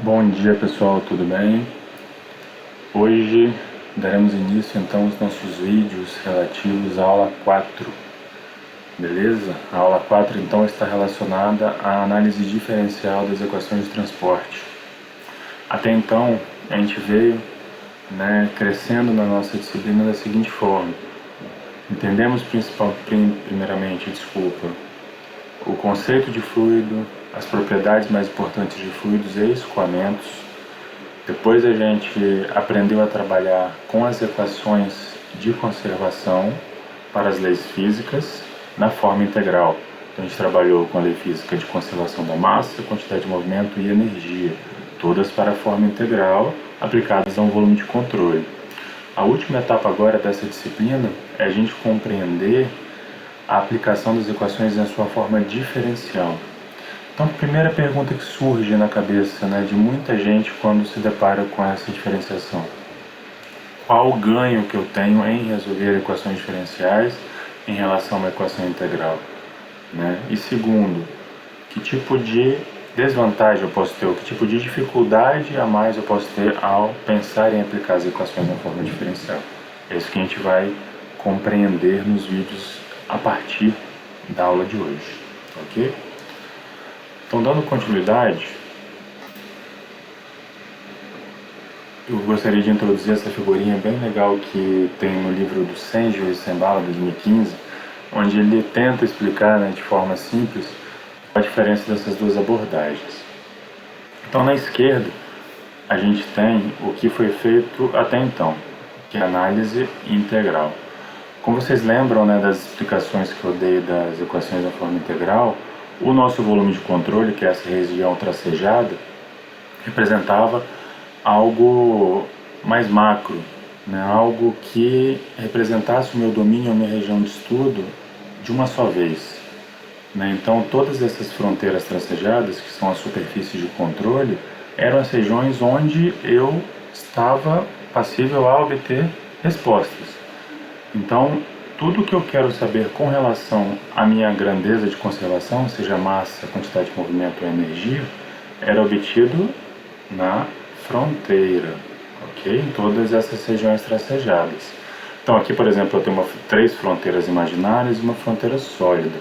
Bom dia pessoal, tudo bem? Hoje daremos início então aos nossos vídeos relativos à aula 4, beleza? A aula 4 então está relacionada à análise diferencial das equações de transporte. Até então a gente veio crescendo na nossa disciplina da seguinte forma: entendemos primeiramente o conceito de fluido, as propriedades mais importantes de fluidos e escoamentos. Depois a gente aprendeu a trabalhar com as equações de conservação para as leis físicas na forma integral. Então a gente trabalhou com a lei física de conservação da massa, quantidade de movimento e energia, todas para a forma integral aplicadas a um volume de controle. A última etapa agora dessa disciplina é a gente compreender a aplicação das equações na sua forma diferencial. Então, a primeira pergunta que surge na cabeça de muita gente quando se depara com essa diferenciação: qual o ganho que eu tenho em resolver equações diferenciais em relação a uma equação integral? E segundo, que tipo de desvantagem eu posso ter, ou que tipo de dificuldade a mais eu posso ter ao pensar em aplicar as equações na forma diferencial? É isso que a gente vai compreender nos vídeos a partir da aula de hoje, ok? Então, dando continuidade, eu gostaria de introduzir essa figurinha bem legal que tem no livro do Senjo e Sembala, 2015, onde ele tenta explicar de forma simples a diferença dessas duas abordagens. Então, na esquerda, a gente tem o que foi feito até então, que é a análise integral. Como vocês lembram das explicações que eu dei das equações da forma integral, o nosso volume de controle, que é essa região tracejada, representava algo mais macro, algo que representasse o meu domínio, a minha região de estudo de uma só vez. Então, todas essas fronteiras tracejadas, que são as superfícies de controle, eram as regiões onde eu estava passível a obter respostas. Então, tudo que eu quero saber com relação à minha grandeza de conservação, seja massa, quantidade de movimento ou energia, era obtido na fronteira, ok? Em todas essas regiões tracejadas. Então aqui, por exemplo, eu tenho três fronteiras imaginárias e uma fronteira sólida.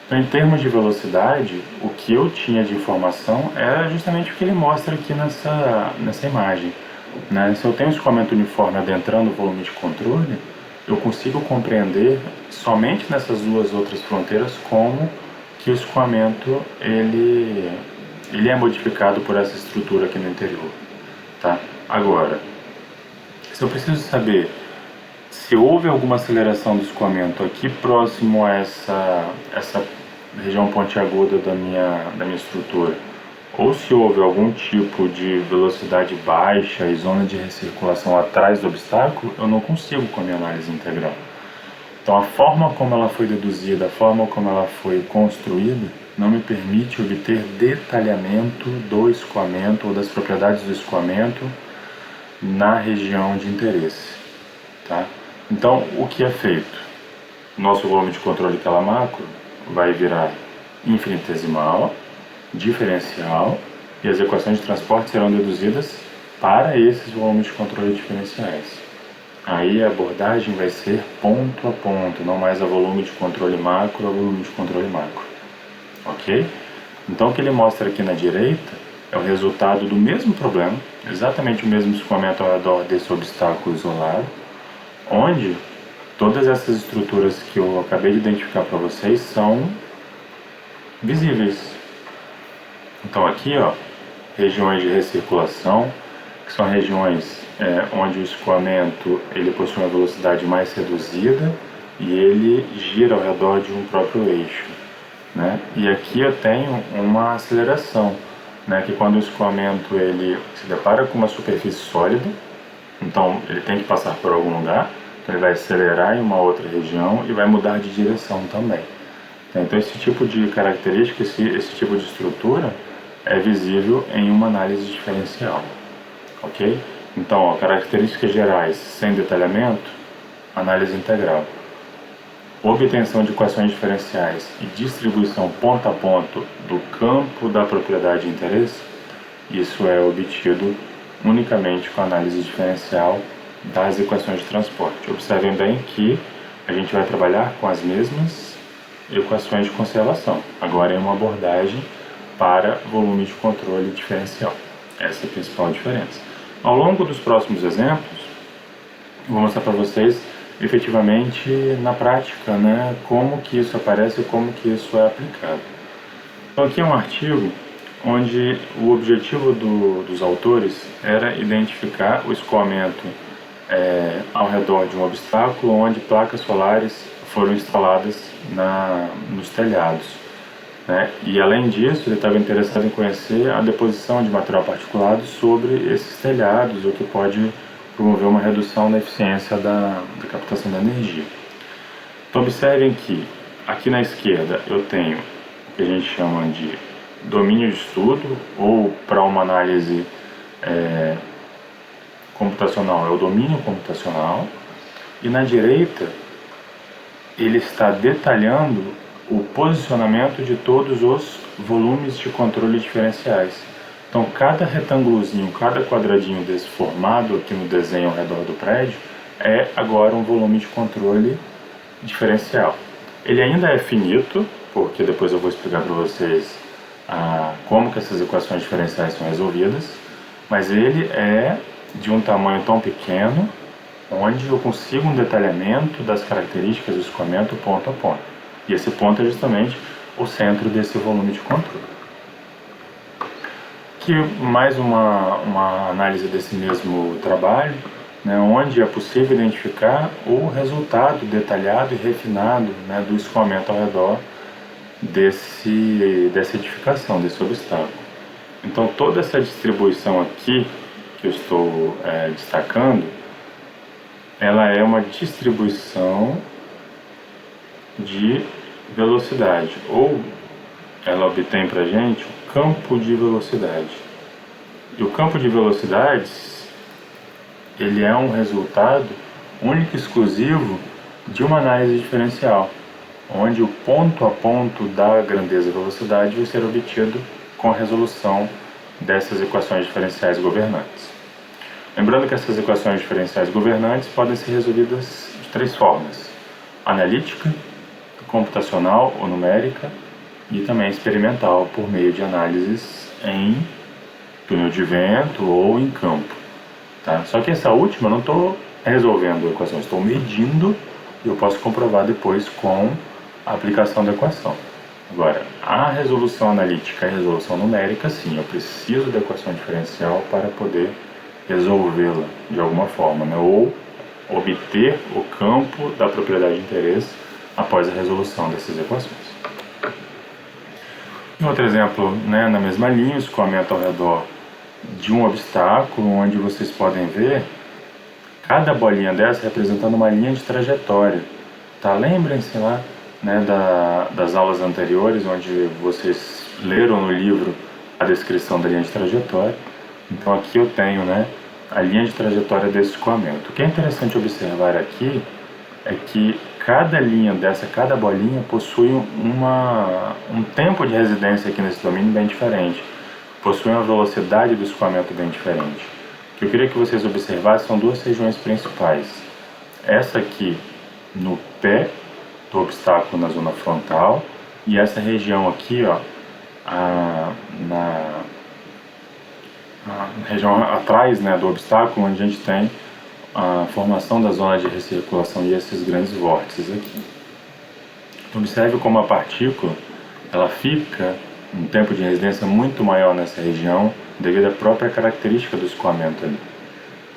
Então, em termos de velocidade, o que eu tinha de informação era justamente o que ele mostra aqui nessa imagem. Se eu tenho um escoamento uniforme adentrando o volume de controle, eu consigo compreender somente nessas duas outras fronteiras como que o escoamento ele é modificado por essa estrutura aqui no interior. Tá? Agora, se eu preciso saber se houve alguma aceleração do escoamento aqui próximo a essa região pontiaguda da minha estrutura, ou se houve algum tipo de velocidade baixa e zona de recirculação atrás do obstáculo, eu não consigo com a minha análise integral. Então, a forma como ela foi deduzida, a forma como ela foi construída, não me permite obter detalhamento do escoamento ou das propriedades do escoamento na região de interesse. Tá? Então, o que é feito? Nosso volume de controle pela macro vai virar infinitesimal, diferencial, e as equações de transporte serão deduzidas para esses volumes de controle diferenciais. Aí a abordagem vai ser ponto a ponto, não mais a volume de controle macro a volume de controle macro. Ok? Então o que ele mostra aqui na direita é o resultado do mesmo problema, exatamente o mesmo escoamento ao redor desse obstáculo isolado, onde todas essas estruturas que eu acabei de identificar para vocês são visíveis. Então aqui, regiões de recirculação, que são regiões onde o escoamento ele possui uma velocidade mais reduzida e ele gira ao redor de um próprio eixo. E aqui eu tenho uma aceleração, que quando o escoamento ele se depara com uma superfície sólida, então ele tem que passar por algum lugar, então ele vai acelerar em uma outra região e vai mudar de direção também. Então esse tipo de característica, esse tipo de estrutura é visível em uma análise diferencial, ok? Então, características gerais sem detalhamento, análise integral. Obtenção de equações diferenciais e distribuição ponto a ponto do campo da propriedade de interesse, Isso é obtido unicamente com a análise diferencial das equações de transporte. Observem bem que a gente vai trabalhar com as mesmas equações de conservação, agora em uma abordagem para volume de controle diferencial. Essa é a principal diferença. Ao longo dos próximos exemplos, vou mostrar para vocês efetivamente na prática, né, como que isso aparece e como que isso é aplicado. Então aqui é um artigo onde o objetivo dos autores era identificar o escoamento ao redor de um obstáculo onde placas solares foram instaladas nos telhados, né? E além disso, ele estava interessado em conhecer a deposição de material particulado sobre esses telhados, o que pode promover uma redução na eficiência da captação da energia. Então observem que aqui na esquerda eu tenho o que a gente chama de domínio de estudo, ou para uma análise computacional é o domínio computacional, e na direita ele está detalhando o posicionamento de todos os volumes de controle diferenciais. Então cada retângulozinho, cada quadradinho desse formado aqui no desenho ao redor do prédio é agora um volume de controle diferencial. Ele ainda é finito, porque depois eu vou explicar para vocês como que essas equações diferenciais são resolvidas, mas ele é de um tamanho tão pequeno, onde eu consigo um detalhamento das características do escoamento ponto a ponto. E esse ponto é justamente o centro desse volume de controle. Aqui mais uma análise desse mesmo trabalho, né, onde é possível identificar o resultado detalhado e refinado, né, do escoamento ao redor dessa edificação, desse obstáculo. Então toda essa distribuição aqui que eu estou destacando, ela é uma distribuição de velocidade, ou ela obtém para a gente o campo de velocidade. E o campo de velocidades, ele é um resultado único e exclusivo de uma análise diferencial, onde o ponto a ponto da grandeza e velocidade vai ser obtido com a resolução dessas equações diferenciais governantes. Lembrando que essas equações diferenciais governantes podem ser resolvidas de três formas: analítica, computacional ou numérica, e também experimental por meio de análises em túnel de vento ou em campo. Tá? Só que essa última eu não estou resolvendo a equação, estou medindo e eu posso comprovar depois com a aplicação da equação. Agora, a resolução analítica e a resolução numérica, sim, eu preciso da equação diferencial para poder resolvê-la de alguma forma, né? Ou obter o campo da propriedade de interesse após a resolução dessas equações. Outro exemplo, né, na mesma linha, o escoamento ao redor de um obstáculo, onde vocês podem ver cada bolinha dessa representando uma linha de trajetória. Tá? Lembrem-se lá, né, das aulas anteriores, onde vocês leram no livro a descrição da linha de trajetória. Então aqui eu tenho, né, a linha de trajetória desse escoamento. O que é interessante observar aqui é que cada linha dessa, cada bolinha possui um tempo de residência aqui nesse domínio bem diferente, possui uma velocidade do escoamento bem diferente. O que eu queria que vocês observassem são duas regiões principais. Essa aqui no pé do obstáculo na zona frontal, e essa região aqui, ó, na região atrás, né, do obstáculo, onde a gente tem a formação da zona de recirculação e esses grandes vórtices aqui. Então, observe como a partícula ela fica um tempo de residência muito maior nessa região devido à própria característica do escoamento ali.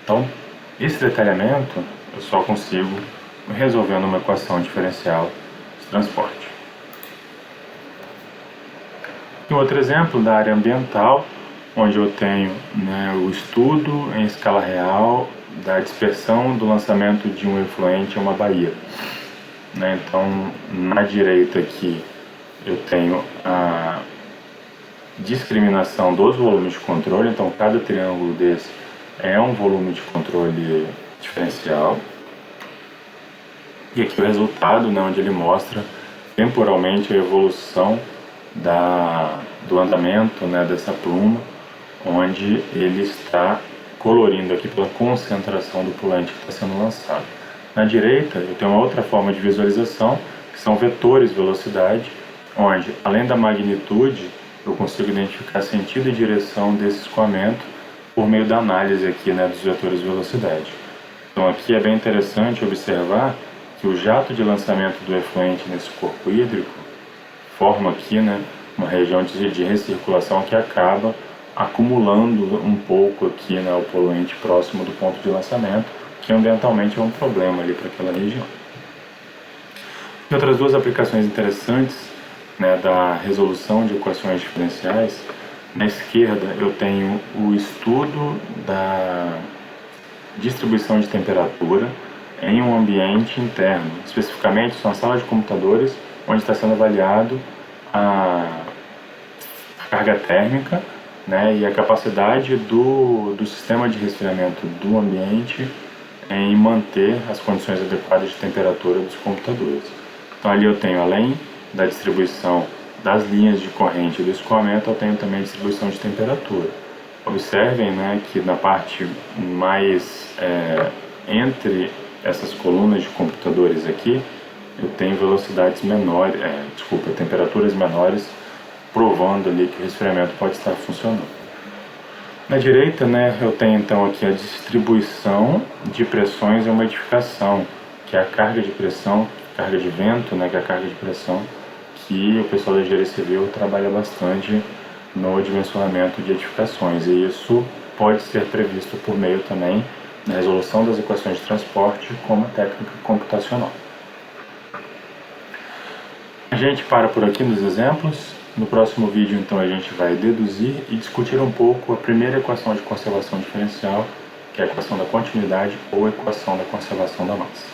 Então, esse detalhamento eu só consigo resolvendo uma equação diferencial de transporte. E outro exemplo da área ambiental, onde eu tenho, né, o estudo em escala real da dispersão do lançamento de um efluente em uma baía. Né? Então, na direita aqui, eu tenho a discriminação dos volumes de controle. Então, cada triângulo desse é um volume de controle diferencial. E aqui o resultado, né, onde ele mostra temporalmente a evolução do andamento, né, dessa pluma onde ele está colorindo aqui pela concentração do poluente que está sendo lançado. Na direita, eu tenho uma outra forma de visualização, que são vetores velocidade, onde, além da magnitude, eu consigo identificar sentido e direção desse escoamento por meio da análise aqui, né, dos vetores velocidade. Então aqui é bem interessante observar que o jato de lançamento do efluente nesse corpo hídrico forma aqui, né, uma região de recirculação que acaba acumulando um pouco aqui, né, o poluente próximo do ponto de lançamento, que ambientalmente é um problema ali para aquela região. E outras duas aplicações interessantes, né, da resolução de equações diferenciais. Na esquerda eu tenho o estudo da distribuição de temperatura em um ambiente interno, especificamente são salas de computadores onde está sendo avaliado a carga térmica, né, e a capacidade do sistema de resfriamento do ambiente em manter as condições adequadas de temperatura dos computadores. Então ali eu tenho, além da distribuição das linhas de corrente do escoamento, eu tenho também a distribuição de temperatura. Observem, né, que na parte mais entre essas colunas de computadores aqui, eu tenho velocidades menores, temperaturas menores, provando ali que o resfriamento pode estar funcionando. Na direita, né, eu tenho então aqui a distribuição de pressões e umidificação, que é a carga de pressão, carga de vento, né, que é a carga de pressão, que o pessoal da engenharia civil trabalha bastante no dimensionamento de edificações, e isso pode ser previsto por meio também da resolução das equações de transporte com uma técnica computacional. A gente para por aqui nos exemplos. No próximo vídeo, então, a gente vai deduzir e discutir um pouco a primeira equação de conservação diferencial, que é a equação da continuidade ou equação da conservação da massa.